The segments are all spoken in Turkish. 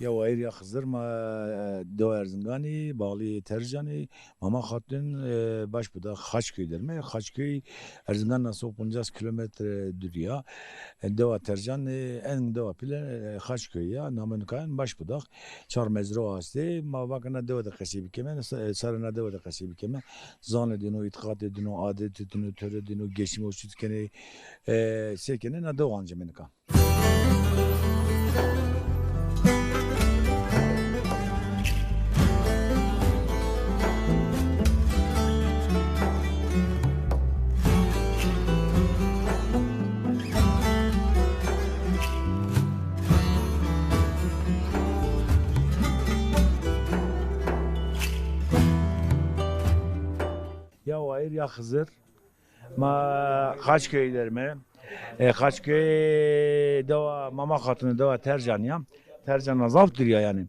Ya hayır ya Hızır ma do Erzingani, Bağlı Tercani, Mama Hatun baş buda Haçköy derme. Haçköy Erzingan nasıl 50 kilometre dürüya. Deva Tercan en deva pile Haçköy ya namın kayan baş budak. Çar mezro hastı. Ma bakana deva da kasibi keme, sarına deva da kasibi keme. Zan edino, itikat edino, adet edino, töre edino, geçim o sütkeni sekene na deva anca menika. Ya hayır ya Hızır. Ma Kaçköy'lerime. Kaçköy deva Mama Hatun'u deva Tercan ya. Tercan azaptır ya yani.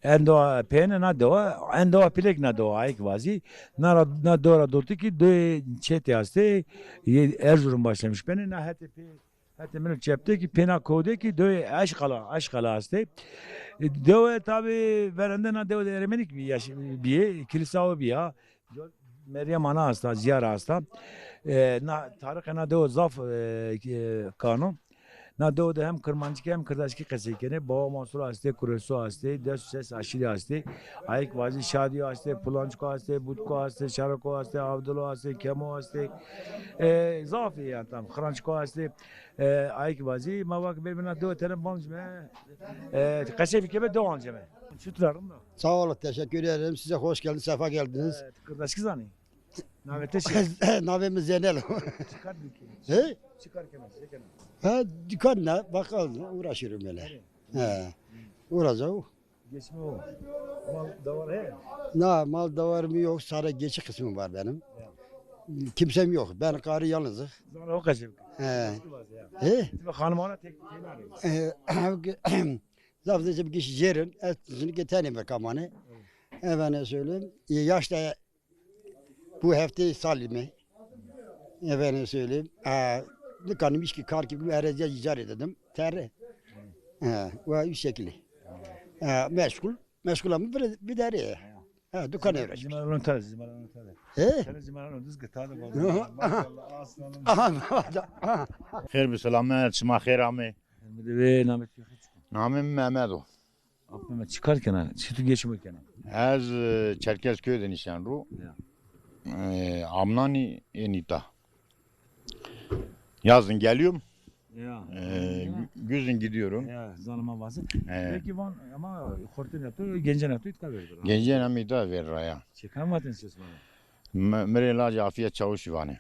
En deva peyne na deva, en deva pilek na deva ayık vazi. Na dora durdu ki de çet yazdı. Erzurum başlamış beni na hete minik cepte ki pena kode ki de aşkala hastı. Deva tabi verende na deva eremenik bir yaş bir kilise o bir ya. Meryem Ana hasta, Ziyar hasta. Na Tarık na de o zaf kanun. Na de o da hem Kırmancık hem Kırdaşki kesikene. Baba Mansur hasta, Kuresu hasta, Ders Ses Aşili hasta. Ayık Vazi Şadi hasta, Pulançko hasta, Butko hasta, Şarako hasta, Avdulu hasta, Kemo hasta. Zaf yani tam. Kırançko hasta. Ayık Vazi. Ma bak birbirine de o telefon cime. Kasep kebe de o anceme. Şutrarım da. Sağ olun, teşekkür ederim. Size hoş geldiniz, sefa geldiniz. Kırdaşki zani. Navete şey. Nabimiz Zeynel. Çıkar dükkanı. He? Çıkar kenar, çekelim. Ha, dükkanla bakalım, uğraşırım öyle. He. Uğraşacağım. Geçme o. Mal da var he. Mal da var mı yok, sarı geçi kısmım var benim. Kimsem yok, ben karı yalnızım. Zaman o kaçıyor. He. He? Hanım ona tek Zaten bir kişi yerin, etini getireyim kamanı. Efendim söyleyeyim, yaşta bu hafta salimi. Efendim söyleyeyim, dükkanım işki kar gibi erece icar ededim. Terre. Ve bir şekilde. Meşgul ama bir deri. Dükkan evraş. Zimarın tane, zimarın tane. He? Sen zimarın düz gıtada Aha. Maşallah aslanım. Aha. خير بسلامة شما خير عمي Bir de ve namet yok hiç. نامم مهمدو Abime çıkarken ha, sütü geçmirken. از Çerkezköy'den nişan ru Ya. Amnani Enita yazın geliyorum Ya. güzün gidiyorum Ya zanıma vazı. Ee, Peki van ama hortun yaptı, gencen yaptı, itka verdi. Gencen amita ver raya Çekan vatın ses bana. Mrela Afiyet Çavuş vani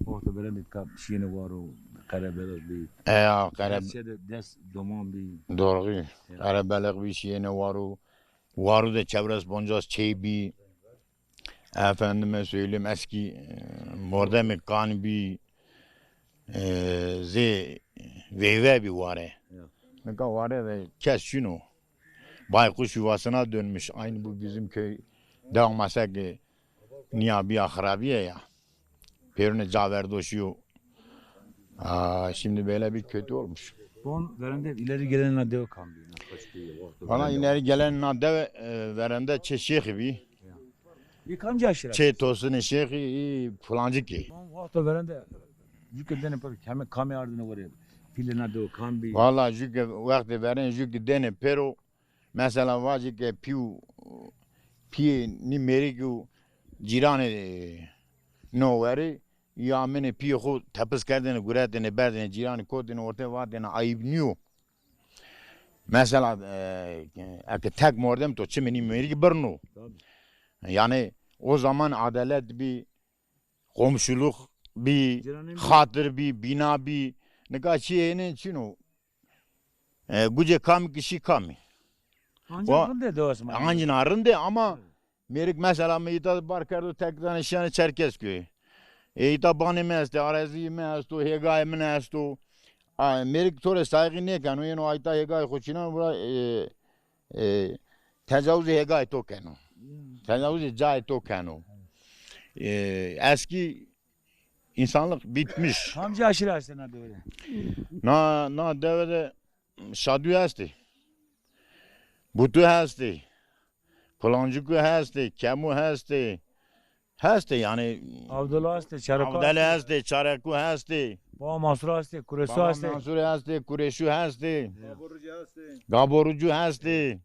Orta beren itka şiine var o karabela bir. Karab Şeyde des doman bir. doğru Karabelik bir şeyine varu da çevres boncaz çeybi efendime söyleyeyim eski mordemi kan bir ze veyve bir vare. Ne kadar vare de kes şunu. Baykuş yuvasına dönmüş. Aynı bu bizim köy dağmasak niyabi ahrabiye ya. Perine caver doşuyor. Şimdi böyle bir kötü olmuş. Bon verende ileri gelenler dev kambi. Bana ileri gelen nadde verende çeşehi bir. Bir kamcı aşırı. Çetosunu şeyhi falancı ki. Bon vakti verende yükümden yapar. Hemen kami ardına var ya. Filina dev kambi. Valla jüke vakti veren jüke dene pero mesela vacı ki pi nimeriku cirane no veri ya mene pi xo tepes kerdene guretene berdene cirane kodene orta vadene ayıp niyo. Mesela eke tek mordem to çimeni nimeriku berno. Yani o zaman adalet bir komşuluk bir hatır bir bina bir ne kadar şeyine çino güce kam kişi kami. Ancak bunu da osman. Ancin arındı ama merik mesela meyta barkardo tekrar nişanı Çerkezköy. Eyta bani meste arazi mesto hegay mesto. Merik tore saygı ne kanu yeno ayta hegay koçina bura tecavüz hegay to kanu. Tecavüz cay to kanu. Eski insanlık bitmiş. Kamcı aşırı aslında öyle. Na devede şadü esti. Butu hasti. Plancıku hasti. Kemu hasti. Hasti yani. Avdulu hasti, Çarıkı Avdali hasti, hasti. Çareku hasti. Baba Mansur hasti, Kuresu Baba hasti. Mansur hasti. Kureşu hasti. Gaborucu hasti. Gaborucu hasti.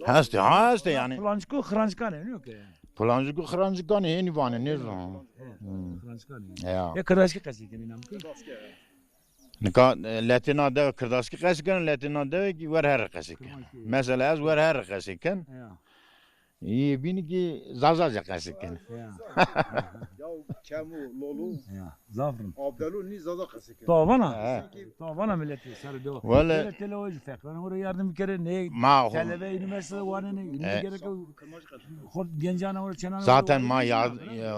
Hasti. Hasti yani. Plancıku, Hırançka ne? Yok ya. Plancıku hırancıka ne? Yeni vane ne zaman? Hırançka ne? Ya. Ya kırdaşki kaçı ki inam ki? Nika Latina da kırdaski kasiken Latina da ki var her kasiken. Mesela az var her kasiken. Ya. İyi bini ki zazaca kasiken. Ya. Ya Kemu, Lolu, Ya. Zafrın. Abdelu ni zada kasike. Tavana. Tavana milleti sarı do. Valla Milleti o yüzden. Ben oraya yardım bir kere ne? ma Televe üniversite vanı ne? Gerek yok. Gencana oraya çenana. zaten ma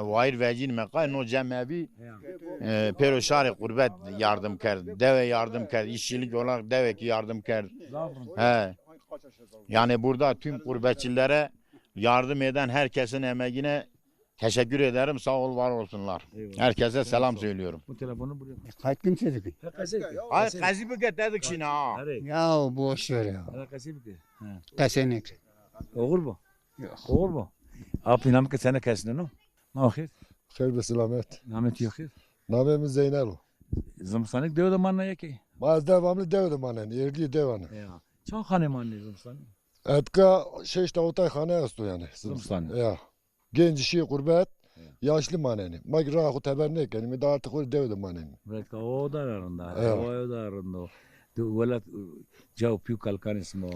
vair vecin me kay no cemevi pero şari kurbet yardım kerd. Deve yardım kerd. İşçilik olarak deve ki yardım kerd. Zafrın. He. Yani burada tüm gurbetçilere yardım eden herkesin emeğine teşekkür ederim. Sağ ol, var olsunlar. Eyvallah. Herkese selam söylüyorum. Bu telefonu buraya. Kaç gün çocuk? Ay kazibi getirdik şimdi ha. Hadi. Ya boş ver ya. Hadi kasip ki. Kesinlikle. Olur mu? Yok. Olur mu? Abi nam ki sana kesne no. Ma xir. خير بسلامت Namet yok xir. نامم زینلو Zamsanik diyor da manna yaki. ما از devamlı devdim annen erdi devanı Ya. Çok hanemanlı zamsan. etka şeşte otay hane astu yani Zımstan. ya genç işi kurbet yaşlı maneni mag rahu tebernek yani mi da artık öyle devdim maneni Bırak o da arında. Evet. O da arında. Du velat jav piu kalkan ismo.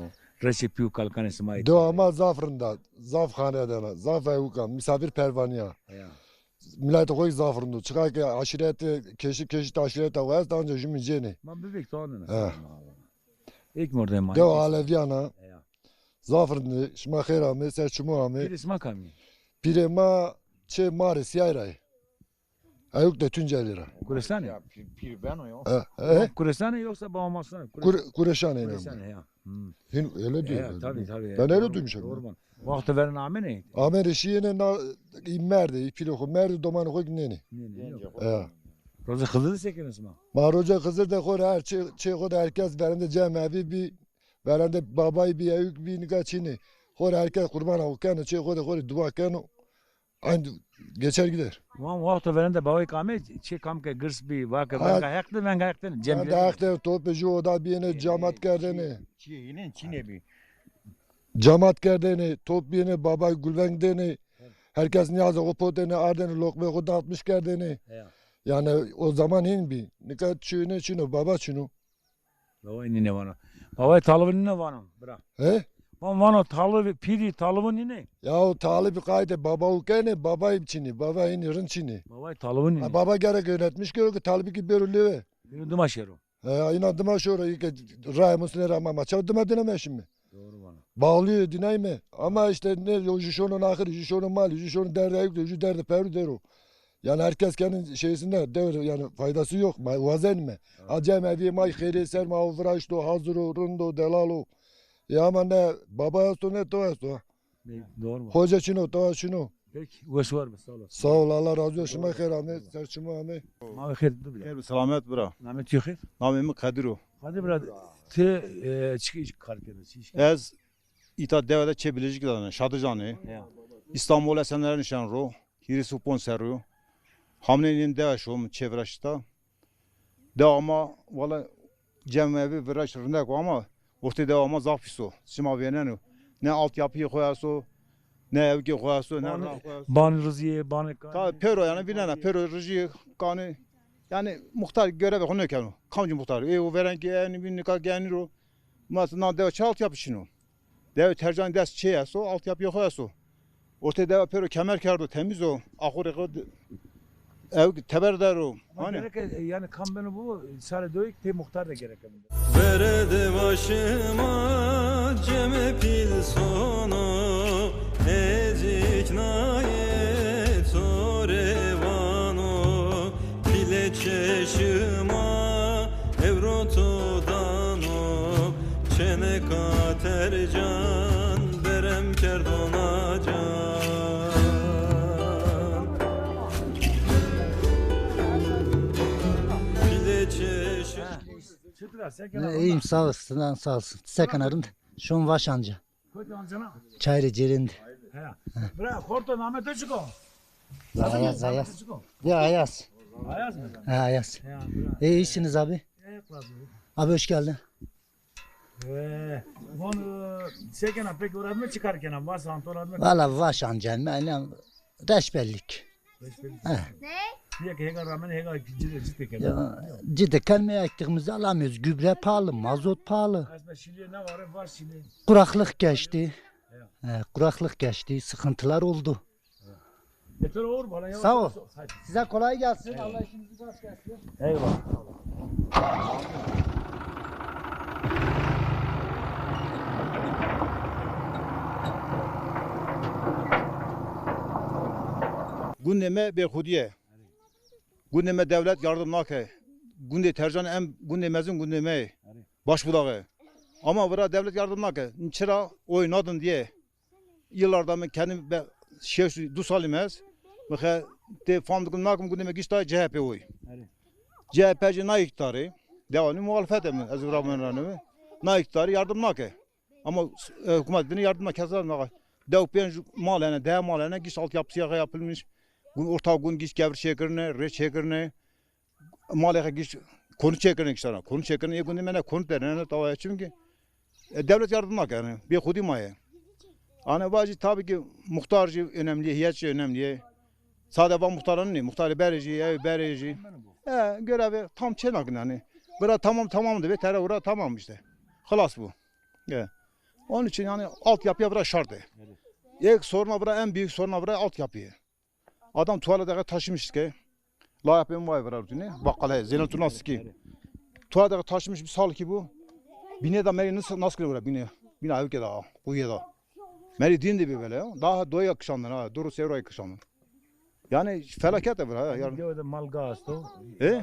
Reçe piu kalkan ismo. devama zafrında zaf hanedana zaf evukan misafir pervaniya Ya. millet koy zafrında çıkar ki aşireti keşit aşireti var daha önce jümiceni Ma bebek tonuna. Evet. İlk morde man. dev aleviyana Ya. zafrında şma khairame serçumame Bir isma kami. pirema çe maris yayray ayuk da Tuncelira Kurestan ya. Ya pir ben o ya. Kurestan yoksa bağımazsan. Kureşan Kurestan ya. Öyle diyor. Ya tabii tabii. Ben öyle Doğru- duymuşum. Doğru mu? Vakti verin ame ne? Amer işine na immerde ipilo merdi doman koy neni. Ne yok. Ya. Roza kıldı sekin isma. Maroca kızır da kor her şey kor herkes verende cemevi bir verende babayı bir ayık bir nikaçini. Kor herkes kurban avken şey kor dua kano. Aynı geçer gider. Vam vakti verin de babayı kame çe kam ke gırs bir vakı Ha. ben gayaktı ben gayaktı. Ben Cem de akte topu oda bir yine camat kerdeni. Çiğnin Çin'e bir. Camat kerdeni top bir yine babay gülven deni. Herkes niyazı o poteni ardeni lokma koda atmış kerdeni. Ya. Yani o zaman in bir. Nikat çino baba çino. Babayı ne vana. Babayı talıbın ne vana. Bırak. He? Van vana talıbı piri talıbın ne? Ya o talip kaydı baba ukene baba içini baba in rın çini. Babayı talıbın Ha, ne? baba gerek yönetmiş ki talibi ki berülüve. Bir dumaşero. İnadıma şöyle ki ray musne rama maça dıma diname şimdi. Doğru vana. Bağlıyor dinayme. Ama işte ne o jişonun ahırı jişonun mali jişonun derdi ayık jişonun derdi peru deru. Yani herkes kendi şeysinde devir yani faydası yok. Vazen mi? Acem evi may khiri ser ma uvraşto hazuru rundo delalo. Ya ama ne baba ne to. Doğru mu? Hoca çino to çino. Peki. Uğraşı var mı? Sağ olasın. Sağ ol Allah razı olsun. Şuma khair serçuma ame. Ma xir dur bile. Xeyr selamet bura. Namet yok xir. Namemi Kadiru. Hadi biraz te çıkı karkede. Ez ita devede çebilecik dana şadıcanı. Ya. İstanbul esenler nişan ro. Hiri supon seru. Hamlenin deve şom çevreşta. Devama valla cemevi viraş rındak ama orta devama zafiso. Sima venenu. Ne altyapıyı koyaso. Ne evki koyaso. Ne Bana- rah koyaso. Ban rıziye ban Ka pero yani bilene pero reji kanı yani muhtar görevi onu kanu. Kamcı muhtar. O veren ki yani bir nikah genir o. Mesela deva çalt yapışını. Deva tercan ders çeyaso alt yap yok yaso. Orta deva pero kemer kardo temiz o. Ahure kod ev teber der o. Hani Yani kan beni bu sadece döyük te muhtar da gerek. Verede başıma ceme pil sonu ezik nayet sorevano pile çeşima evrotodano çene katercan berem kerdona can pile çeşima da Seken İyiyim sağ olsun, sağ olsun. Sekanarım. Şu an Vaşanca. Kötü amcana. Çayırı cerindi. He. Bırak korto Ahmet çıkıyor. Ayaz. Ya Ayaz. Ayaz mı? He Ayaz. He. bırak. İyisiniz abi. Abi hoş geldin. Bunu Seken pek uğradı mı çıkarken varsa Antolar mı? Valla Vaşanca. Yani reşbellik. Diye ki hega rağmen hega ciddi kere. Ciddi kelmeye ektiğimizi alamıyoruz. Gübre pahalı, mazot pahalı. Aslında şimdi ne var? Var şimdi. Kuraklık geçti. Kuraklık geçti. Sıkıntılar oldu. Yeter olur bana. Sağ ol. Size kolay gelsin. Allah işinizi rast gelsin. Eyvallah. Gündeme berhudiye. Gündeme devlet yardım nake. Günde tercan em gündemezin gündeme. Başbulağı. Ama bura devlet yardım nake. Çıra oynadın diye. Yıllarda ben kendim dusalimez. Mesela de famdıkım nakim gündeme gişta CHP oy. CHP'ci na iktidarı. Devamlı muhalefet mi? Ezbiramenranı. Na iktidarı yardım nake. Ama hükümetin yardım keser nake. Devpen malene, dev malene giş altyapısı yapılmış. Orta gün giş gevir şekerine, reç şekerine, malaka giş konu şekerine gişler. Konu şekerine iyi günde mene konu derine tavaya çünkü devlet yardımına yani bir kudi maya. Ana bazı tabii ki muhtarcı önemli, hiyetçi önemli. Sade var muhtarın ne? Muhtarı bereci. Görevi tam çenak yani. Bura tamamdı ve terör bura tamam işte. Halas bu. Onun için yani altyapıya bura şart. İlk soruna bura en büyük soruna bura altyapıyı. Adam tuvalete taşımış ki. La yapayım vay var ne? Bakkala Zeynel Turnası ki. Tuvalete taşımış bir sal ki bu. Bine de meri nasıl kılıyor bine? Bine ev ki daha. Bu yeda. Meri din de bir böyle ya. Daha doya kışanlar ha. Doğru sevra kışanlar. Yani felaket de var ha. Yani. Diyor da mal gasto. E?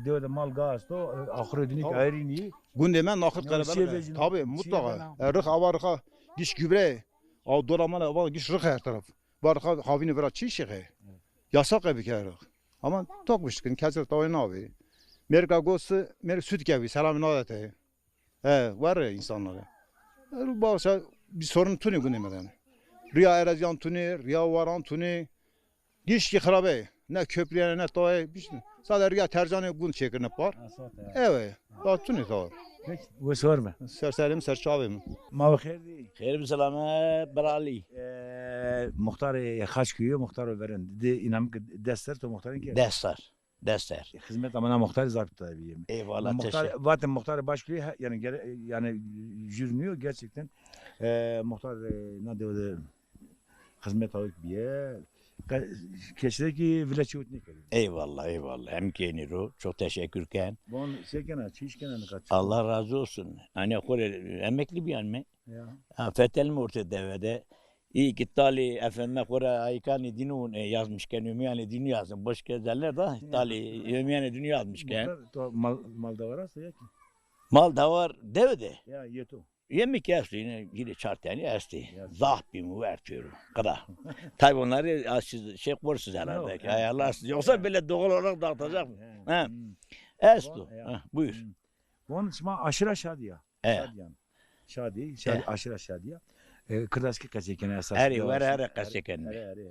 Diyor da mal gasto. Ahire dinik ayrini. Gündemen nakit Yani karaber. şey Tabii mutlaka. Rık avarıka giş gübre. Av dolamana avar giş rık her taraf. Barka havini vera çiğ şey. Yasak bir kere. Ama tokmuş ki keser tavayın abi. Merka gosu mer süt gibi selamın adeti. Var ya insanlara. Bazı bir sorun tuni gündemeden. Riya eraziyan tuni, riya varan tuni. Giş ki harabe. Ne köprüye ne tavaya bir şey. Sadece riya tercanı gün çekirne var. Evet. Daha tuni tavır. Bu sorma. Serserim serçavim. Ma xeyr. خير بسلامة برالي Muhtar Haçköy'ü muhtar veren. De inam dester to muhtarın ki. دستر Hizmet amına muhtar zabıta tabii. eyvallah Muhtar teşekkür zaten muhtar başlıyor yani jürnüyor gerçekten. Muhtar ne diyor hizmet alıp bir yer. Keşke ki vilaç ötnek. eyvallah hem keniro çok teşekkürken Bon sekena çişkena ne kaç. Allah razı olsun hani kore emekli bir an mı Ya. fetel mi orta devede iyi ki tali efendime kore aykani dinu yazmışken ümiyane dinu yazın boş gezerler da tali ümiyane dinu yazmışken Muhtar to mal da varsa ya ki. mal da var devede Ya yeto. yemek yersin yine çartani esti zah bir müvertiyor kadar tabi onları şey korursuz herhalde ayarlarsınız yoksa böyle doğal olarak dağıtacak mı? Ha. Estu. Buyur. Bon isma aşırı şadiya. Evet. Şadi aşırı şadiya. Kırdaski kaçekene esas. Eri var her kaçeken.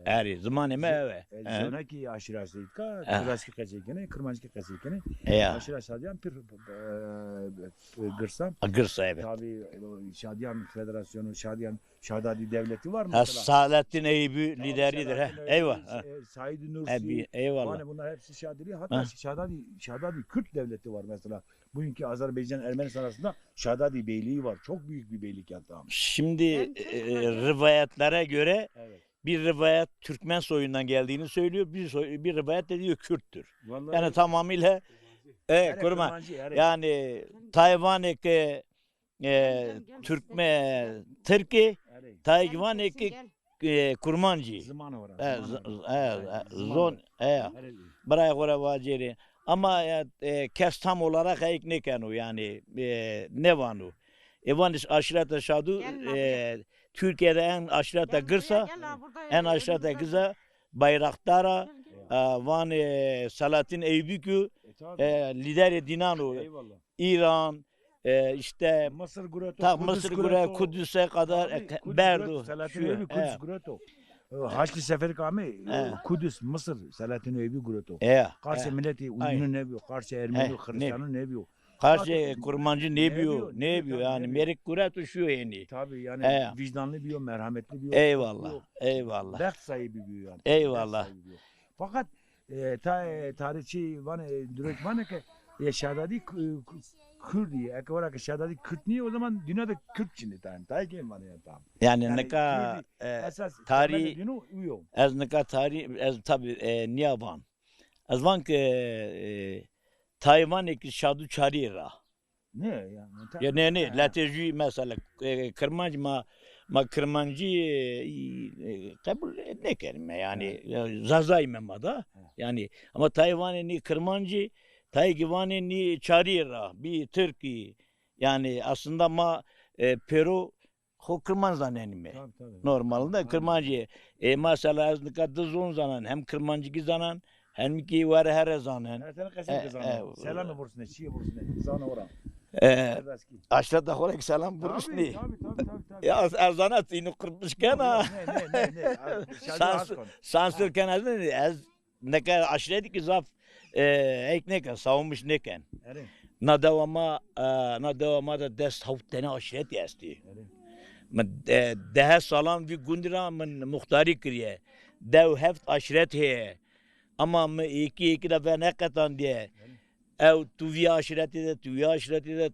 Eri zamanı mı eve? Zona ki aşırı şadika kırdaski kaçekene kırmancı kaçekene Ya. aşırı şadiyan pir gırsam. Gırsa evet. Tabi Şadiyan Federasyonu, Şadadi Devleti var Ha mesela. Saadettin Eyüp'ü lideridir ha. Eyvah. Said Nursi. Eyvallah. Yani bunlar hepsi Şadili. Hatta Şadadi Kürt Devleti var mesela. Bugünkü Azerbaycan Ermenistan arasında Şadadi Beyliği var. Çok büyük bir beylik hatta. Şimdi rivayetlere göre Evet. bir rivayet Türkmen soyundan geldiğini söylüyor. Bir rivayet de diyor Kürttür. Vallahi Yani tamamıyla kurma. Yani Tayvan'daki Türkme Türkiye Tayvan'daki kurmancı. Zamanı var. Zon buraya göre vaciri. Ama kes tam olarak ne kanu yani ne vanu. Evan aşirete şadu Türkiye'de en aşirete gırsa en aşirete gıza Bayraktara Van Salatin Eybükü lider dinanu İran, işte Mısır Gureto, ta Mısır Güre, Kudüs'e kadar Berdu. Selahattin şu, Eyüp'ü Kudüs Gureto. Haçlı Seferi Kami, Kudüs, Mısır, Selahattin Eyüp'ü Gureto. Karşı milleti uyunu ne biliyor, karşı Ermeni, Hristiyanı ne biliyor. Karşı kurmancı ne biliyor, ne biliyor yani Merik Gureto şu yani. Tabii yani vicdanlı biliyor, merhametli biliyor. Eyvallah, eyvallah. Dert sahibi biliyor yani. Eyvallah. Fakat tarihçi bana direkt bana ki Şadadi Kürdi, ek olarak Şadadi Kürt niye o zaman dünyada Kürt şimdi tam. Tayyip bana ya tam. Yani ne kadar tarih, az ne kadar tarih, az tabi niyaban. Az van ki Tayvan ki şadu çarira. Ne yani? Ya ne lateci mesela kırmancı ma kırmancı kabul ne kelime yani zazay memada yani ama Tayvan'ın ni kırmancı Tayvan'ın ni çarira bir Türkiye yani aslında ma Peru ho kırman zanenime normalde kırmancı mesela az ne kadar zon zanen hem kırmancı zanen hem ki var her zanen selam bursun çiğ bursun zana oran aşağıda olarak selam buruşni. Ya erzanat ini kırmışken ha. Ne. Sansürken az ne kadar aşiret ki zaf ekneken savunmuş neken. Na devama da dest havtene aşiret yasti. Daha salam bir gundira men muhtari kiriye. Dev heft aşiret he. Ama iki defa ne katan diye. Ev tuvi aşireti de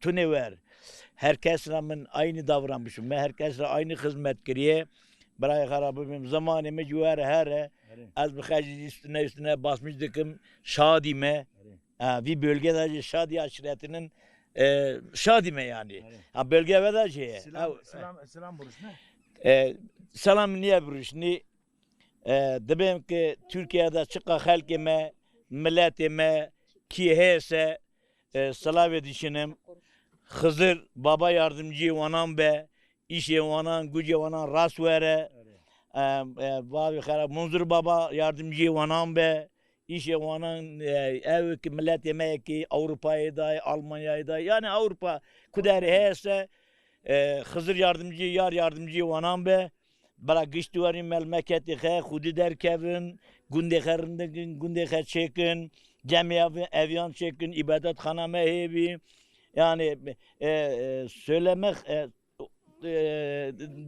tüne ver. Herkesle ben aynı davranmışım. Ben herkesle aynı hizmet kiriye. Buraya harabım zamanımı cüvere her. Az bir hacı üstüne basmış dikim şadime. Bir bölgede şadi aşiretinin şadime yani. Bölge veda şey. Selam buruş ne? Selam niye buruş ne? Debem ki Türkiye'de çıka halkime milletime ki hese salav edişinim Hızır baba yardımcı vanan be işe vanan güce vanan ras vere babi khara Munzur baba yardımcı vanan be işe vanan ev ki milletime ki Avrupa'ya da Almanya'ya da yani Avrupa kuder hese Hızır yardımcı vanan be bala giştuvari memleketi he khudi derkevin günde çekin camiye evyan çekin ibadet haname hebi yani söylemek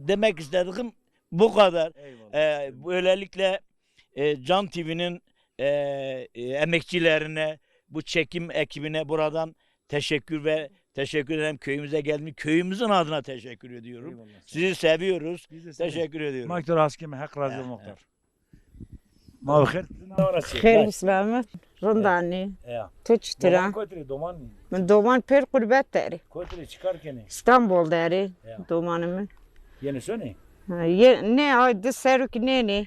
demek istediğim bu kadar. Böylelikle Can TV'nin emekçilerine bu çekim ekibine buradan teşekkür ederim. Köyümüze gelmiş. Köyümüzün adına teşekkür ediyorum. Eyvallah, sizi seviyoruz. Teşekkür ediyorum. Maktor Haskime hak razı olmaklar. Ma bixir. Xeyr selamet. Rondani. Tuç tira. Doman per kurbet deri. Kotri çıkarken. İstanbul deri. Domanımı. Yeni söyle. Ne aydı seruk ne.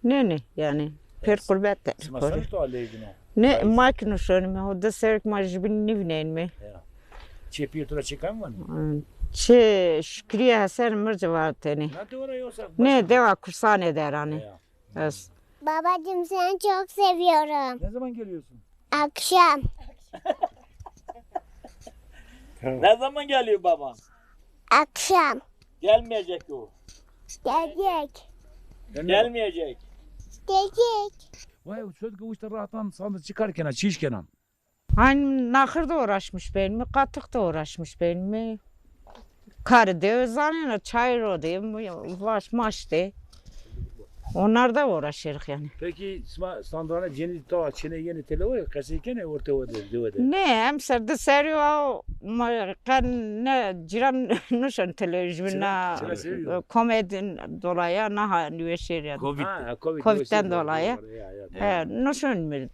Ne yani. Per kurbet deri. Masal to aleyhine. Ne makinu şönme. O da seruk majbin nivneyn mi? Çepiyotura çıkan mı? Şükriye hasen mırcıvateni. Ne deva kursan eder hani. Babacığım seni çok seviyorum. Ne zaman geliyorsun? Akşam. Ne zaman geliyor baba? Akşam. Gelmeyecek o. Gelecek. Gelmeyecek. Gelecek. Vay söz uçta rahattan sandı çıkarken çişken. Hani nahırda uğraşmış benimle, katıkta uğraşmış benimle. Karı de özanına çayır odayım, maçtı. Onlar da uğraşırıq yani. Peki standartına yeni ta Çin'e yeni televizyonu kasayken orta ödedi. Ne hem serde seriyor kan ne ciran nuşan televizyona komedin dolayı naha üniversiteye. Covid'den dolayı. Nuşan mi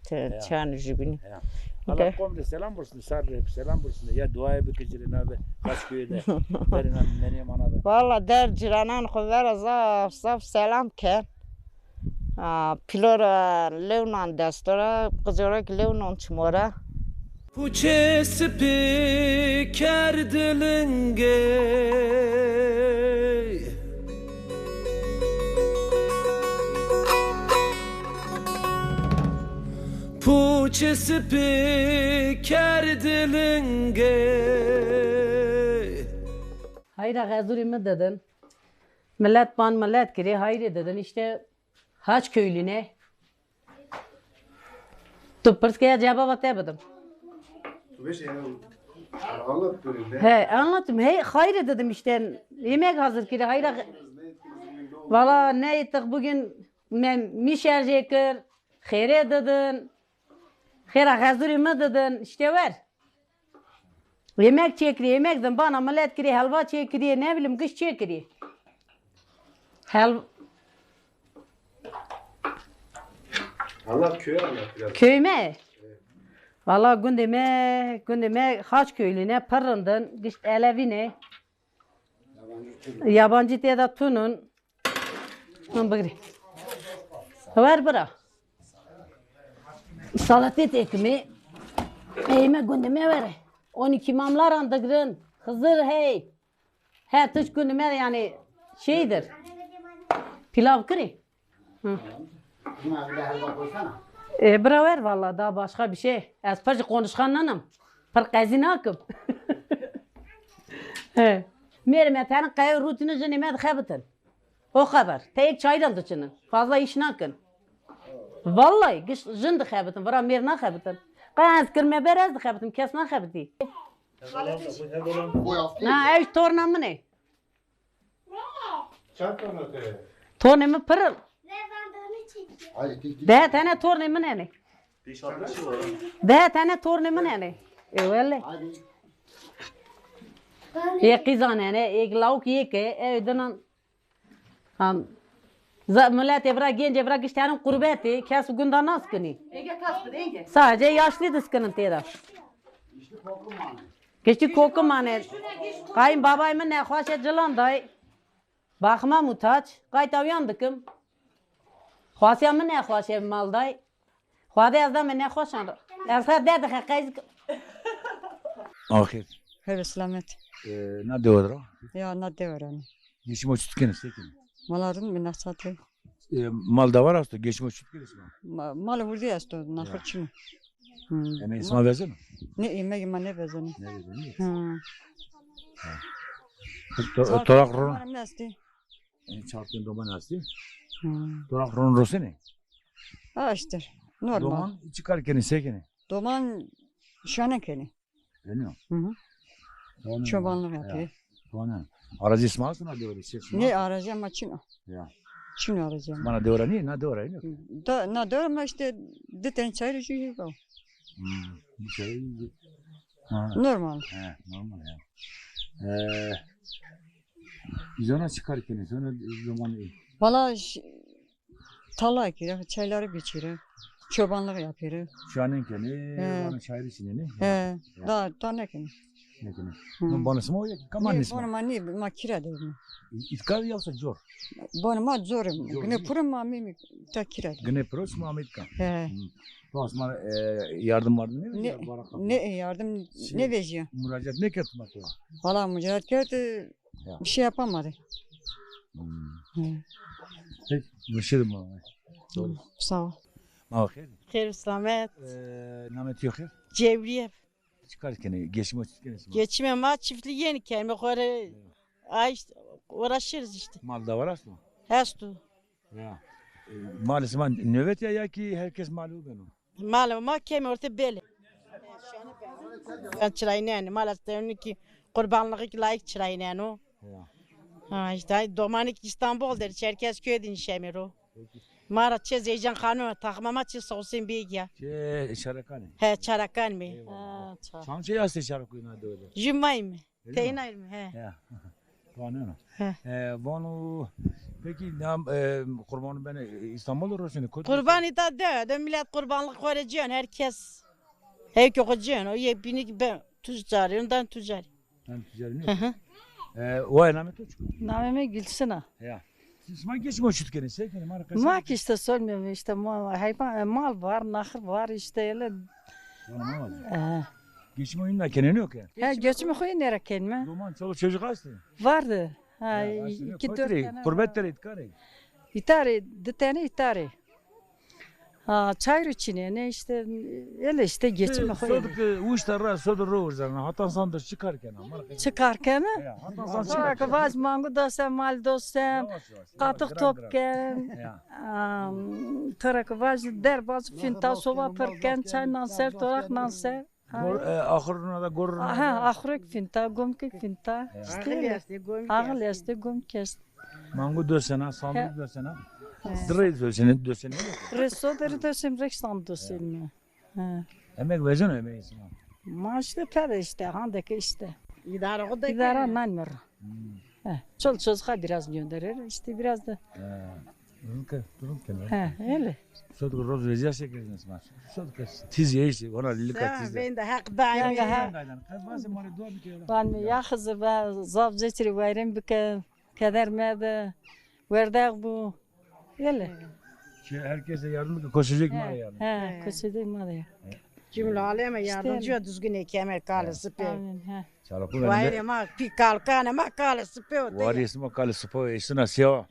çan jibini. Allah komde selam olsun sarrıp selam olsun ya duaya bir kızılın abi kaç köyde derinden Meryem anada. Valla der ciranan kuvvera zaf selam ke. Pilora Levnan destora kızırak Levnan çmora. Puçe spiker dilenge Puçe Puçesi piker dilinge. Hayra gazuri mi dedin? Millet ban millet kiri hayri dedin işte Haç köylüne. Tupırskaya cevap atabildim. He anlattım. Hey hayri dedim işte yemek hazır kiri hayra. Valla ne ettik bugün mişer jekir. Hayre dedin. Hayra gazuri mi dedin işte ver. Yemek çekiriyor, yemekten bana millet kiri helva çekiriyor, ne bileyim kış çekiriyor. Anlat köyü anlat biraz. Köyme. Valla gündeme Haç köylüne pırrındın, kış elevine. Yabancı da tunun. Bakri. Ver bırak. Salatet ekmeği. Eyme gündeme ver. 12 mamlar andıgrın. Hızır hey. He tış gündeme yani şeydir. Pilav kırı. Bira ver valla daha başka bir şey. Az pırcı konuşkanlanım. Pır kazine akım. Mermetenin kayı rutini jinimet khabitin. O kadar. Tek çaydan dıçının. Fazla işine akın. Vallahi jindi khabitin. Vara merna khabitin. Kayans kırmaya berez de khabitin. Kesna khabiti. Ha ev torna mı ne? Torna mı pırıl? ده tane torne mi ne? ده tane torne mi ne? Öyle. Kızan ne? Ek lavuk yeke evden han millet evra genç evra giştenin kurbeti kes gündan naskını. Ege kastı ege. Sadece yaşlı dıskının tera. Geçti koku mane. Kayın babayımın ne hoşe cılanday. Bakma muhtaç. Kayta uyandıkım. Xoşamı ne xoşam malday. Xoda yazdan ne xoşam. Yazda derdi xaqayız. Ahir. Hayır selamet. Ne diyorlar? Ya ne diyorum? Geçim uçtu kendisi. Malların bir nasatı. Mal da var aslında. Geçim uçtu kendisi. Mal vurdu ya aslında. Nakırçını. Ama isma vezir mi? Ne yemek yeme ne vezeni. Ne vezeni? Torak ron. Çarptığın doman asti. Torak ron rosu ne? Ha işte. Normal. Doman çıkar kendisi kendisi. Doman şana kendisi. Biliyor musun? Çobanlık yapıyor. Doğru. Aracı ismasın ne diyor? Ne aracı ama Çino. Ya. Çino aracı. Bana diyor ne diyor? Ne diyor ama işte deten çayır şu bu. Bir şey. Normal. He, normal ya. Zona çıkarken sonra zaman iyi. Valla tarla ekiyor, çayları biçiyor. Çobanlık yapıyor. Şu an kendi bana şairi sineni. Daha ne kendi? Ne kendi? Bana smo ya kaman nisma. Bana mani makira dedim. İtkar yoksa zor. Bana ma zor. Gene pura mami takira. Gene pros Muhammed kan. Osman yardım vardı ne? Ne yardım ne vejiyor? Müracaat ne katmak ya? Valla müracaat kerdi bir şey yapamadı. Peki bir şey mi? Sağ ol. Ahir. Hayır selamet. Namet yok ya. Cevriye. Çıkarken geçim kendisi. Geçim ama çiftliği yeni kelime koyarı. Ay uğraşırız işte. Mal da var aslında. Hestu. Ya. Maalesef nöbet ya ki herkes malı benim. Mal ama kelime orta böyle. Ben çırayını yani maalesef ki kurbanlık layık çırayını yani o. Ha işte Domanik İstanbul der. Çerkezköy din şemir o. Mara çe Zeycan Hanım takmama çe soğusun bir ya. Çe Çarakan. He Çarakan mı? Ha. Şan şey yastı Çarakuyuna doğru. Cumay mı? Teynay mı? He. Ya. Tamam. Bunu peki kurbanı ben İstanbul orasını kurbanı da de millet kurbanlık koyacaksın herkes. Her koyacaksın o yepyeni ben tüccar ondan tüccar. Ben tüccar ne? O ne tuç? Nameme Gülsün'a. Ya. Siz ma geçim uçtu kendisi kendi markası. Mak işte sormuyorum işte hayvan mal var, nahır var işte öyle. Geçim oyunda kendini yok ya. Ha geçim koyun nere kendime? Roman çoluk çocuk hastı. Vardı. Ha iki dört tane. Kurbetleri itkarı. İtare, de tane itare. Ha çayır içine ne işte öyle işte geçme koyuyor. Soduk uçta sodur rozana hatan sandır çıkarken ama. Çıkarken Hatan sandır sonra çıkarken. kavaş mango dostum mal dostum katık topken tora kavaş derbaz finta sova perken çay nanser torak nanser. Ahırına da goruna. Aha ahırık finta gomkik finta. Ağıl yastı gom kest. Mango dösene, sandık dösene. Direkt dösene. Resto deri dösem reksan dösem mi? Emek vereceksin emeği sana. Maaşlı perde işte handaki işte. İdare o da. İdare nanmır. Çol çocuğa biraz gönderir işte biraz da. Durum kenara. Öyle. Soduk roz verecek şekersiniz maç. Soduk tiz yeşil ona lilika tiz. Ben de hak daimi. Ben mi ya kızı ben zaf zetri vayrım bike kader mede verdak bu. Öyle. Herkese yardım koşacak mı yani? Koşacak mı ya? Cümle aleme yardımcı düzgün ekemer kalısı pe. Çarapı Vayrım ma pi kalkana ma kalısı pe. Var yesma kalısı pe işine seo.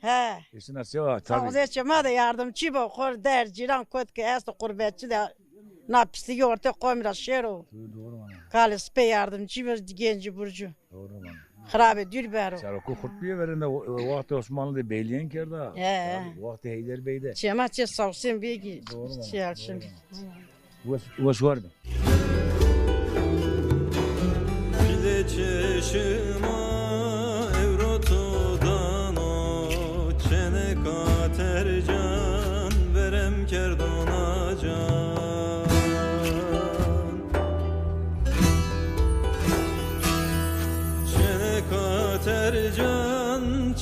İşine seo tabii. Ağzı çema da yardımcı bu kor der ciran kot ki es kurbetçi de na pisliği orta koymaz şero. Doğru mu? Kalısı pe yardımcı bir genci burcu. Doğru mu? Harabe dülbero. Çarapı kurtluyor verende vakti Osmanlı'da beyliğin kerda. Vakti Heyder Bey'de. Çema çe savsin bilgi. Çel şimdi. Uvaş var mı? Bile çeşima evrotudan o çene katercan verem kerdona can.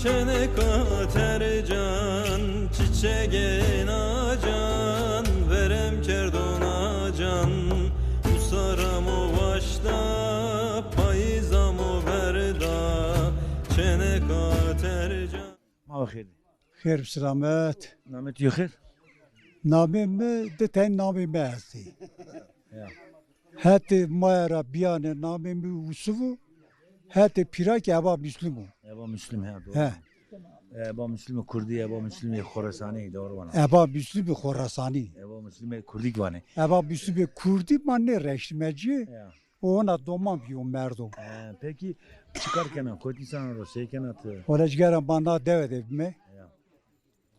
Çene katercan çiçeğin acan verem kerdona can. Usaram o başta payizam o verda çene katercan. Mavakir. خير بسلامات Namet yukhir. نامم دتين نامي ماسي هاتي مايرا بيانه نامم وسوو هاتي بيراك ابا مسلمو Eba Müslüm he doğru. He. Eba Müslüm Kurdi, Eba Müslüm Khorasani doğru bana. ابا مسلم خراساني Eba Müslüm Kurdik vane. ابا مسلم كردي من رشمجي ona domam piyo merdo. Peki çıkarken kotisan ro seyken atı. Olacağım bana devet etme.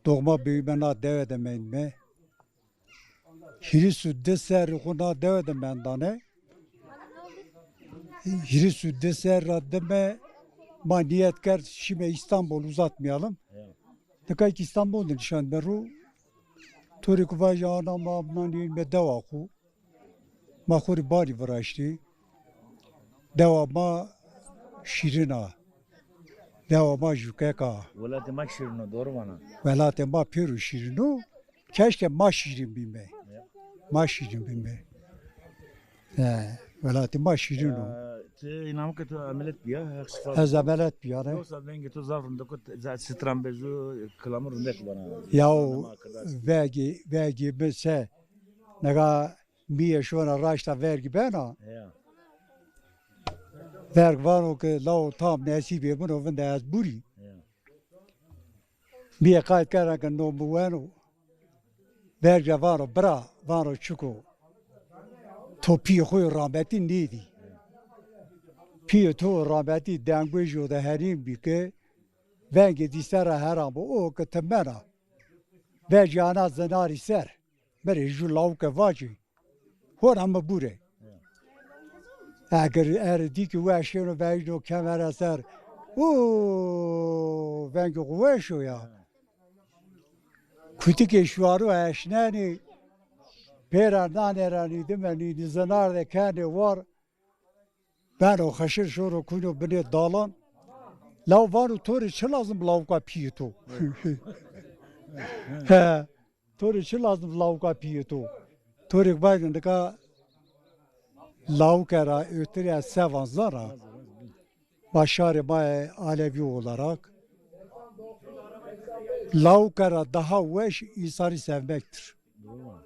Doğma büyüme na devet etme. Hirisu deser kuna devet etme dane. Hirisu deser deme maniyet kar şimdi İstanbul uzatmayalım. Ne kadar ki İstanbul'da nişan beru. Torik vajana mamnani me devaku. Mahuri bari varaştı. Devama şirina. Devama jukeka. Velat mak şirino doğru bana. Velat ma piru şirino. Keşke ma şirin bilme. Ma şirin bilme. Velat ma şirino. İnanım ki tu amelet biya. Az amelet biya ne? Yoksa ben ki tu zarfında kut sitram bezu kılamur rundet bana. Yahu vergi mesela nega miye şu an araçta vergi bana. Vergi var o ki lav tam nesibi bunu vende az buri. Miye kayıt karan no muano. Vergi var o bra var o çuko. Topi koyu rahmetin neydi? Piyo to rahmeti dengüjo da herim bir ki vergi disera heram o ki temena. Vergi ana zenari ser. Mere ju lav ke vaci. Hor ama bure. Eğer ki veşino vecno kamera ser. Oo, vengi veşo ya. Kutik eşvaru eşnani. Pera nanerani demeni zanar de kendi var. Ben o haşır şoru kuyno beni dalan. Lav var o tori çı lazım lav ka piyeto. He. Tori çı lazım lav ka piyeto. Tori baygın ka lav kara ötürü sevanzlara. Başarı bay Alevi olarak. Lav kara daha veş insanı sevmektir.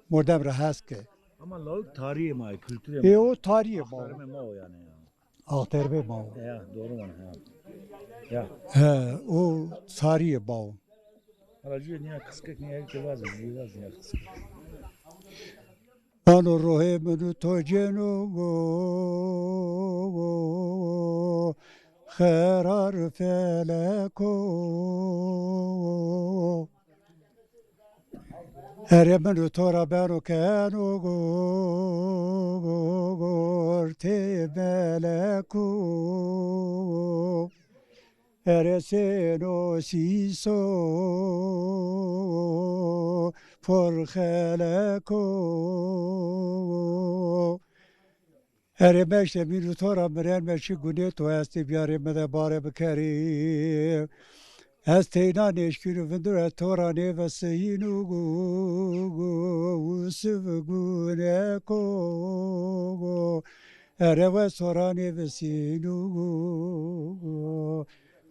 Modern haske. Ama lavuk tarihi ma, kültürü ma. O tarihi ma. Aktarme ma o yani. Aktarme ma. Ya doğru bana ya. He, o tarihi ma. Aracı niye kıskak niye ki vazı ya kıskak. Bano rohemunu tojenu Kherar feleko Eremenu tora beno kenu Gorte meleku Ereseno siso For kheleko Eremeşte bir tora meren meşi güne to esti biyare de bare bekeri Esteyna neşkürü vindure tora neveseyinu usuv güne ko Ereve sora neveseyinu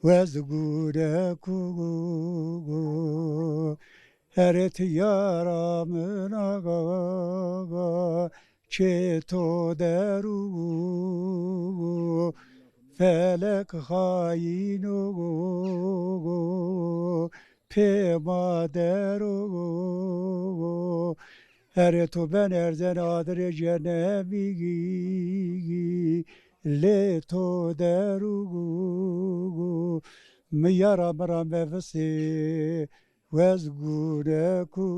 Vezgure ku Eret yaramın aga Çeto deru Felek hainu Pema deru Ereto ben erzen adre cenemi Leto deru Miyara mara mevsi Vezgure ku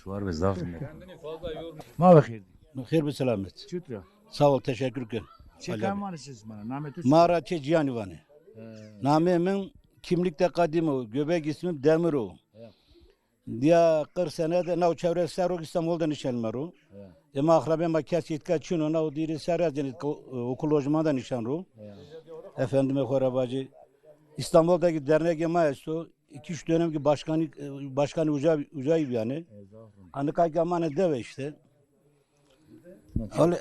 Var ve zaafım. Ma bakir. Hayır ve selamet. Şükür. Sağ ol, teşekkür ederim. Çekan var siz bana. Namet Mara Çeciyani vani. Namemin kimlikte kadimi, göbek ismim Demiro. Diya 40 senede nav çevresi serok İstanbul'dan nişanlımaro. Ama akrabem kesit kaçın nav diri serazın okul lojmandan nişanlı. Efendime Korabacı İstanbul'daki dernek maestro 2-3 dönemki başkanı Ucayip yani. Anıka gamane deve işte. Öyle.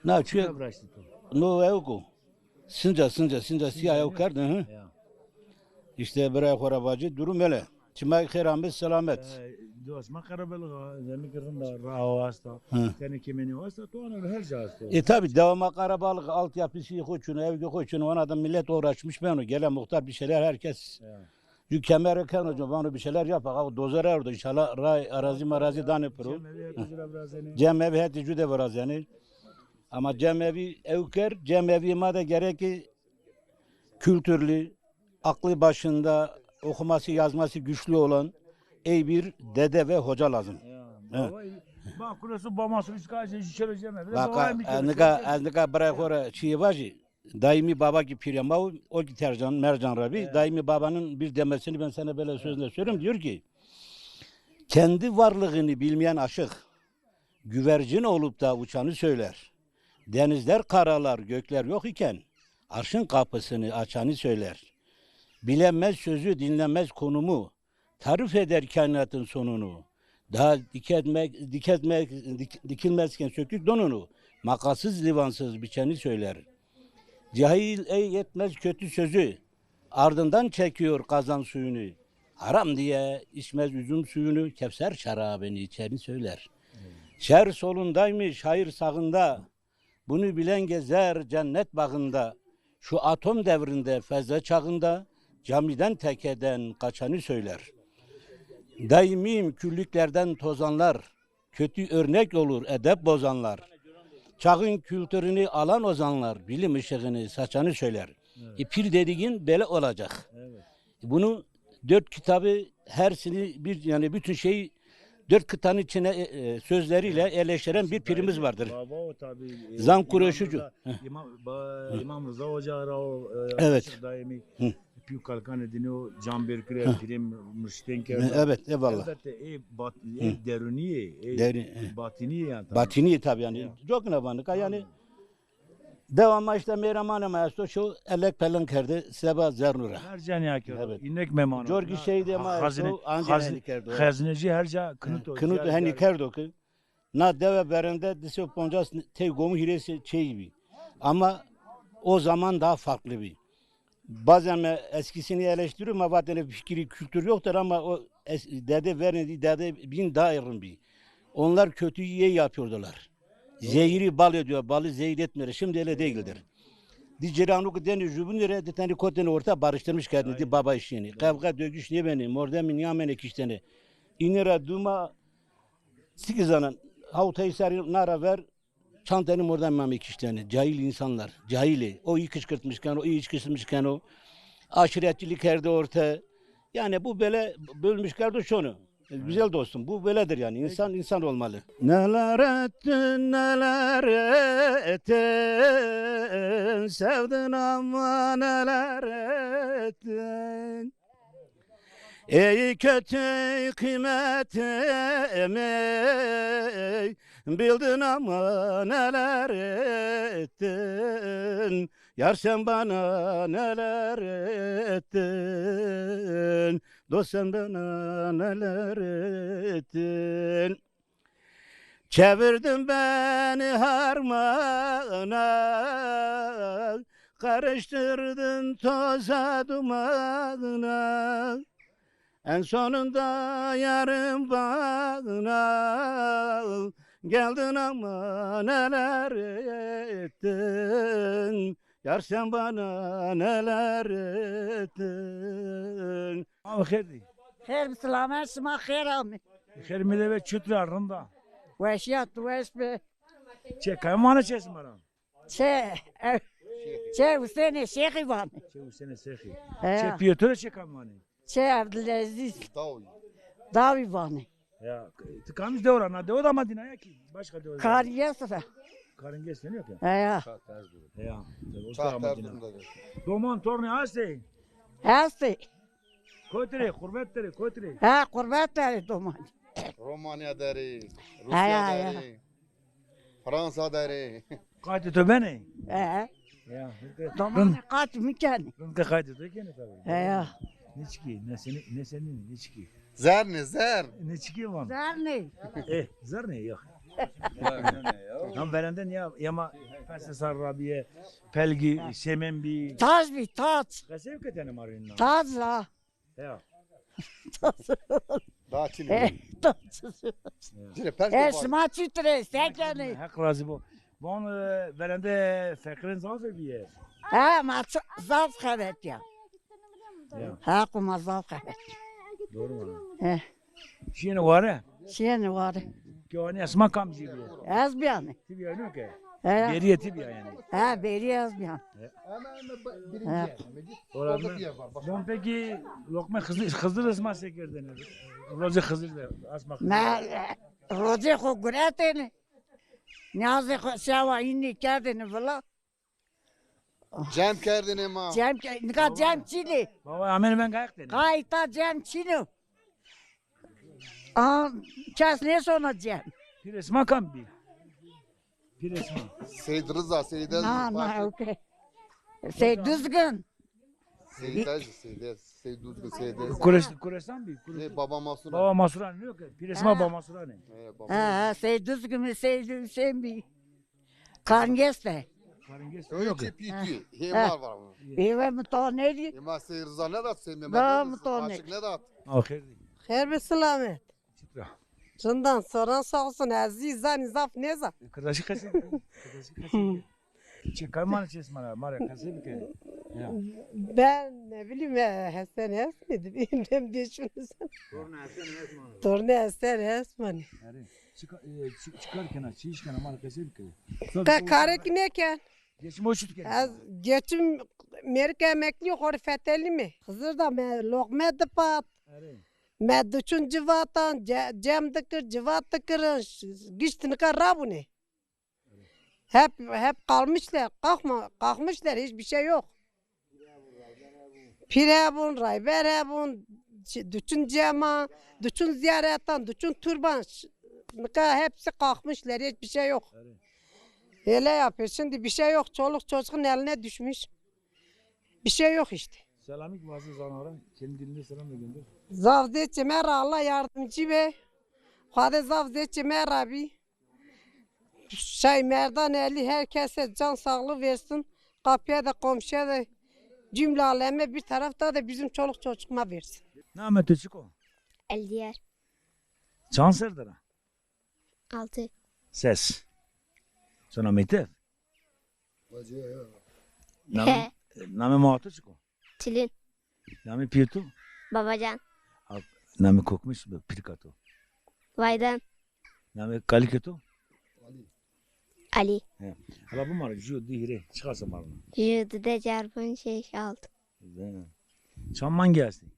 Ne yapıyor? No evko. Sinca siyah evkardı hı. İşte buraya Korabacı durum öyle. Çimek khiramet selamet. Dost makarabel zemi kırın da raho hasta. Seni kimini hasta to onu her hasta. Tabi devama karabalık altyapısı koçunu evgi koçunu ona da millet uğraşmış ben onu gelen muhtar bir şeyler herkes. Yük kemer kan hocam bana bir şeyler yapak o dozer orada inşallah ray arazi dane pro. Cemevi heti cüde biraz yani. Ama cemevi evker cemevi ma da gereki kültürlü aklı başında okuması yazması güçlü olan bir dede ve hoca lazım. Bak burası baması biz kaçı şişireceğim. Bak aznika bırak ora çiğ vacı. Daimi baba ki pirema o ki tercan mercan rabi. Daimi babanın bir demesini ben sana böyle sözle söylüyorum. Diyor ki kendi varlığını bilmeyen aşık güvercin olup da uçanı söyler. Denizler karalar gökler yok iken arşın kapısını açanı söyler. Bilemez sözü dinlemez konumu, tarif eder kainatın sonunu. Daha dikilmezken sökük donunu, makasız livansız biçeni söyler. Cahil yetmez kötü sözü, ardından çekiyor kazan suyunu. Haram diye içmez üzüm suyunu, Kevser şarabını içeni söyler. Şer solundaymış, hayır sağında, bunu bilen gezer cennet bağında. Şu atom devrinde, fezle çağında, camiden tekeden kaçanı söyler. Daimim küllüklerden tozanlar, kötü örnek olur edep bozanlar. Çağın kültürünü alan ozanlar, bilim ışığını saçanı söyler. Pir dediğin böyle olacak. Bunu 4 kitabı hersini yani bütün şeyi 4 kıtanın içine sözleriyle eleştiren bir pirimiz vardır. Zan Kureşucu. İmam Rıza Hoca evet. Daimi Piyu Kalkan ediniyor, Can Berkir'e film Müştenker. Evet, eyvallah. Elbette deruniye, batiniye yani. Batiniye tabii yani. Çok nabanlık yani. Devamlı işte meyramane maestro şu elek pelen kerdi seba zernura. Her caniye kerdi. Evet. İnek memanı. Jorgi şeyde maestro anca kerdi. Hazineci her ca kınut. Kınut hani kerdi ki. Na deve berende dise poncas te gomu hiresi şey gibi. Ama o zaman daha farklı bir. Bazen eskisini eleştiriyorum ama zaten fikri kültür yoktur ama o dede vermedi dede bin daha yarın bir. Onlar kötüyü iyi yapıyordular. Zehiri bal ediyor, balı zehir etmiyor. Şimdi öyle değildir. Di ciranuk deni jubunire di tane koteni orta barıştırmış kendini di baba işini. Kavga dövüş ne benim orada min yamen ikişteni. İnira duma sikizanın havtayı sari nara ver çantanın oradan mami ikişteni. Cahil insanlar. Cahili. O iyi kışkırtmışken o iyi kışkırtmışken o. Aşiretçilik herde orta. Yani bu böyle bölmüş kardeş şunu. Güzel dostum bu böyledir yani insan olmalı. Neler ettin neler ettin sevdin ama neler ettin. Ey kötü kıymetimi bildin ama neler ettin. Yar sen bana neler ettin. Dost sen bana neler ettin. Çevirdin beni harmana, karıştırdın toza dumana. En sonunda yarım bana geldin ama neler ettin. Yar sen bana neler ettin. Ama خير خير بسلامة اسمع خير أمي خير ميله ve çütle arında. واشيات واش ب Çe kaymana çesin bana. شي شي وسنة شيخي وان Çe sene sehi. Ya. Çe piyotora çe kaymana. شي عبد العزيز داوي وان Ya tıkamış devrana. Devra Madina'ya ki. Başka devra. كاريا صفا Karın geçsen yok ya. يا Ya. Doman torne hasti. هاستي Kotre, kurbetleri, kotre. ها قربات تاري دومان Romanya deri, Ya, Rusya ya. deri, Fransa deri. Kaydı töbene. ها Ya. دومان قات مكاني Rınka kaydı tökene tabii. يا Niçki, ne senin, niçki. Zer ne zer? Niçki var. زارني Zar ne yok. Tam verenden ya yama Fese Sarrabiye, Pelgi, Semenbi. تاج بي تاج Kasev ketene marina. تاج لا Ya. Daha Çin. تاج Çin pes ايش ما تشتري سكني Hak razı bu. Bon verende fikrin zafer biye. ها ما زاف خبت يا Ya. ها قوم زاف خبت Doğru mu? ها Şimdi var ya. شين واري Ki o ne asma kamcı biye. از بياني Tibiya ne ki? ها Beriye tibiya yani. ها بيري از بيان ها Olabilir. Bon peki lokma Hızır asma sekirden. Rozi Hızır da asma. ما روزي خو قراتني نازي خو شاوا إني كادني والله Cem kerdin ama. جام نقا جام تشيني Baba amen ben kayak dedim. قايتا جام تشينو كاس ليش انا جام Bir esma kambi. Bir esma. Seyit Rıza, Seyit Aziz. نا اوكي سي دزغن Seyit Aziz, Seyit Düzgün, Seyit Aziz. Kuresan bir. Baba Masur. Baba Masuran ne yok ki? Bir esma Baba Masuran ne? ها سي دزغن سي سيمبي كان يسته Karın geç. Öyle piti. Hemar var mı? ايوه مطونيدي Hemar Seyit Rıza ne dat sevmiyor? Daha mı tane? Aşık ne dat? Ahir. خير بسلامة Çıtra. جندان سوران ساقسın عزيزان زاف نزا Kırdaşı kasım. Kırdaşı kasım. Çe kaymana çes bana. Mara kasım ki. Ya. Ben ne bileyim Hasan Esmedi bilmem geçmeniz. Torne Hasan Esmani. Çıkarken çişken mara kasım ki. Karek ne ki? Geçim uçut ki. Az geçim Amerika emekli horfeteli mi? Hızır da me lokme de pat. Me duçun civatan cem dıkır civat dıkır giştini kar bu ne? Hep kalmışlar. Kalkmışlar hiçbir şey yok. Pirebun, Rayberebun, duçun cema, duçun ziyaretten, duçun turban. Hepsi kalkmışlar hiçbir şey yok. Öyle yapıyor. Şimdi bir şey yok. Çoluk çocuğun eline düşmüş. Bir şey yok işte. Selamik vazı zanara. Kendi dilinde selam da gönder. Zavzeci mera Allah yardımcı be. Hadi zavzeci mera bi. Şey merdan eli herkese can sağlığı versin. Kapıya da komşuya da cümle aleme bir tarafta da bizim çoluk çocuğuma versin. Ne Ahmet Öçiko? Eldiyer. Canser'dir. 6. Ses. Sonra Metev. Name Muhatı çıkıyor. Tülin. Name Piyetu. Babacan. Name Kokmuş Pirkato. Vaydan. Name Kaliketo. Ali. Hala bu mar ju dihire çıkarsa marına. Yüzde de çarpın şey aldı. Çamman gelsin.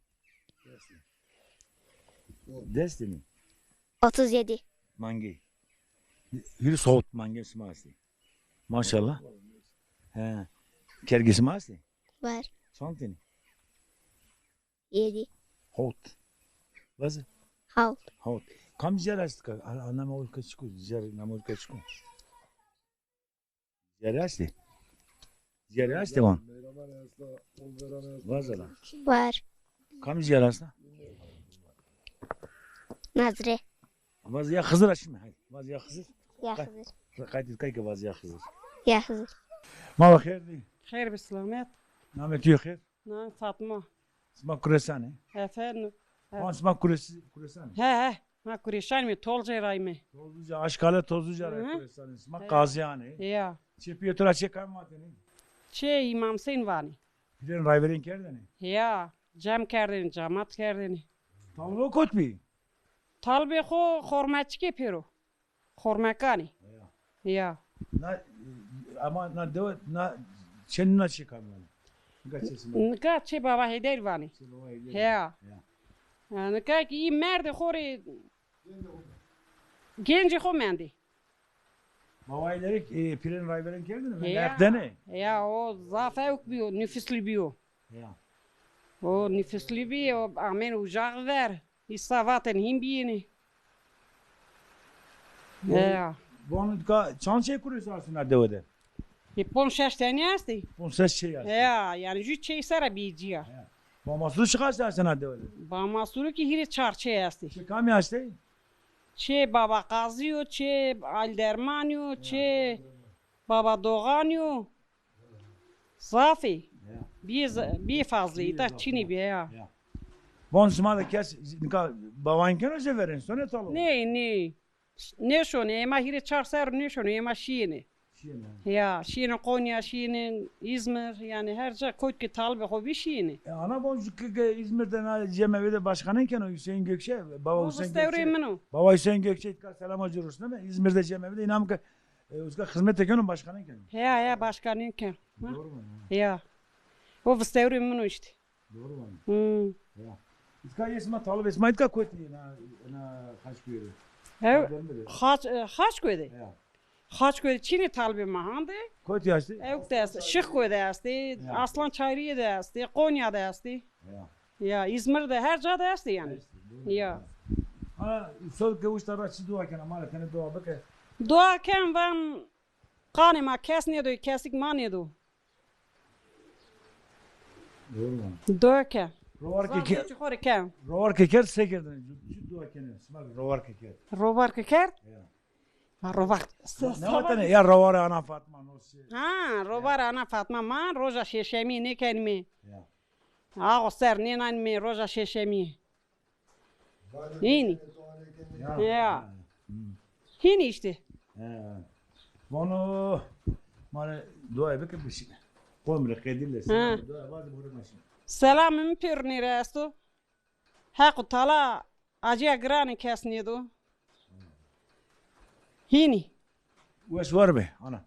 Destiny. 37. Mangi. Hür soğut mangi smasi. Maşallah. He. Kergisi masi. Var. Santini. 7. Hot. Vazı. Halt. Hot. Kam jelastka. Anam ol kaçku. Jer namol kaçku. Jerasti. Jerasti van. Vazala. Var. Kam jerasta. Nazire. Vaz ya Hızır açma. Vaz ya Hızır. Ya Hızır. Kayıt kayık vaz ya Hızır. Ya Hızır. Ma bakher di. خير بالسلامات. Namet yok her. نعم فاطمة. Sma kuresane. efendim. Sma kuresane. He. Ha kurişan mi tolca raymi. Tozluca aşkale tozluca kuresane. Sma kaziyane. Ya. Çepiyotura çekam mateni. Çe imam sen vani. Bilen rayverin kerdeni. Ya. Cem kerdeni, camat kerdeni. Tavlo kotbi. Talbe xo xormaçı ke pero. Xormakani. Ya. Na ama na de na çenna çekam yani. Nika çe baba heder vani. Ya. Nika ki iyi merde xori genci xo mendi. Mavayları piren rayverin kerdeni mi? Ya. Erdene. Ya o zafevk biyo, nüfuslu biyo. Ya. O nüfuslu biyo, amen ucak ver. İstavaten him biyeni. Ya. Bunu çan şey kuruyorsun aslında devede. Pon şeşteni asti. Bunu ses şey ya. Ya yani jüt şey sara biyciya. Mamasuru çıkarsa aslında devede. Bamasuru ki hiri çarçe asti. Kam yaştı? Çe baba qaziyo, çe aldermanyo, çe baba doğanyo. Zafi. Bir fazla da çini bir ya. Bon smada kes baban kenose verin sonra talo. Ne. Ne şunu ema hiri çarser ne şunu ema şiini. Ya şiini Konya, şiini İzmir yani her şey koyt ki talbe hobi şiini. Ana boncuk İzmir'den Cemevi'de başkanıyken o Hüseyin Gökçe, baba Hüseyin Gökçe. Baba Hüseyin Gökçe selam acırız değil mi? İzmir'de Cemevi'de inanım ki uska hizmet ediyorsun başkanıyken. Ya başkanıyken. Doğru mu? Ya. O vstevri minu işte. Doğru mu? Ya. İska yesma talbe İsmail ka koyt na kaç kuyru. Evet. Haç koydu. Haç koydu. Çini talbe mahande. Koyt yaştı. Evet dersi. Şık koydu dersi. Aslan Çayriye dersi. Konya dersi. Ya İzmir'de her ca dersi yani. Ya. Ha sol ke uçta çi dua kana mala tane dua bak. Dua ken van kanıma kesniyordu, kesik maniyordu. Doğru mu? Dua ken. Rovar keker sekerdin. Dua kene. Smak rovar keker. Rovar keker? Ya. Rovar. Ne vatane? Ya rovar ana Fatma nosi. Ha, rovar ana Fatma man roja şeşemi ne kelime. Ya. Ağa ser ne nan mi roja şeşemi. Nini? Ya. Hini işte. Bunu mane dua bek bir şey. Komre kedille. Dua bazı burada maşın. Selamım pirni resto. Hakkı tala acıya grani kesniyordu. Hini. Veş var be ana.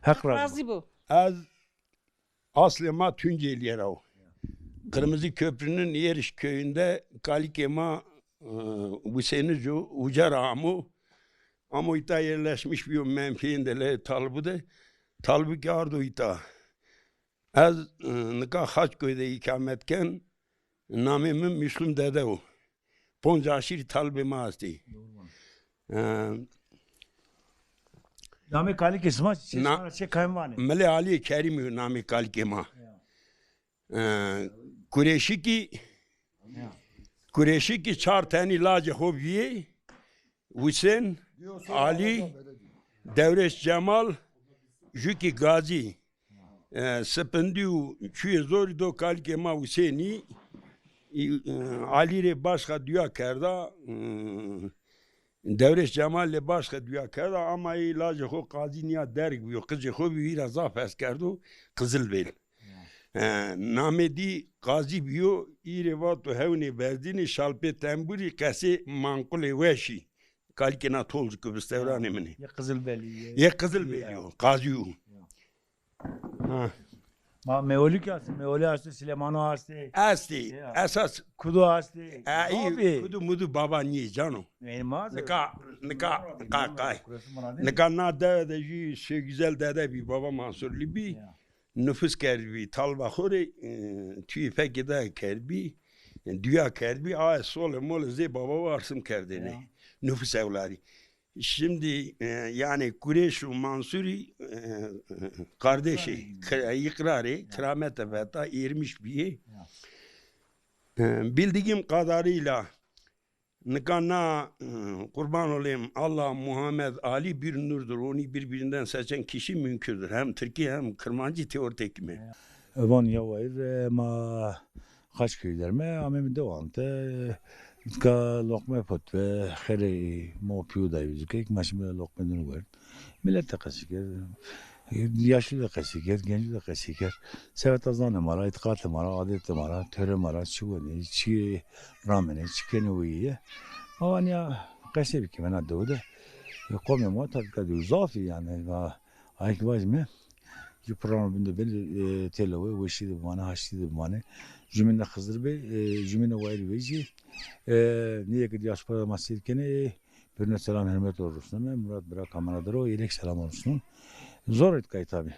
Hak razı bu. Az aslema Tunceli'ye o. Kırmızı Köprü'nün Yeriş köyünde Kalikema Hüseyin'ci Ucar Amu ita yerleşmiş bir menfiindele talbude. Talbuki ardu ita. Az nika Haçköy'de ikametken namımın Müslüm dede o. Poncaşir talbime asti. Nami Kalikema şey kayınvani. Mele Ali Kerim nami Kalikema. Kureşi ki çar tani lacı hobiye Hüseyin, Ali, Devreş Cemal, Jüki Gazi. Sıpındiu çüye zor do Kalikema Hüseyin'i Ali re başka dünya kerda Devreş Cemal'le başka dünya kerdi ama ilacı ho kazi niya derg biyo. Kızı ho bir razaf eskerdu Kızılbel. Namedi kazi biyo irevatu hevni berdini şalpe temburi kesi mankule veşi. Kalkina tolcu Kıbrıs'tevranı mini. Ya Kızılbeli. Ye Kızılbel yo. Kazi yo. Ma meolik hastı, meoli hastı, Süleyman'ı hastı. Asti, esas Kudu hastı. iyi kudu mudu baba niye canım. Elmas. Nika na dede ji şey güzel dede bir baba Mansur Libi. Nüfus kerbi, talba khore, tüyfe gide kerbi, dünya kerbi, ay sol mol ze baba varsım kerdene. Nüfus evlari. Şimdi yani Kureyş Mansuri kardeşi ikrarı kramete veta ermiş bir bildiğim kadarıyla nikana kurban olayım Allah Muhammed Ali bir nurdur. Onu birbirinden seçen kişi mümkündür. Hem Türkiye hem Kırmancı teoretik mi? Van yavayır ma kaç köylerime amem devamlı. Ka lokma pot ve xere mo piuda yüzük maşme lokma dunu var. Millet de kasiker. Yaşlı da kasiker, genç de kasiker. Sevet azanı mara, itikaatı mara, adeti mara, töre mara, çuğuni, çiğ ramene, çikeni uyiye. Ama ya kasibi ki bana doğdu. Kome mo tabii ki zafi yani. Ayk vazme. Ju program binde beni televe ve şeydi bana haştıydı bana. Cümle Hızır Bey, cümle Vayri Beyci. Niye ki diaspora masirkeni birine selam hürmet olursun. Murat bırak kameradır o, ilek selam olsun. Zor et kayıt abi.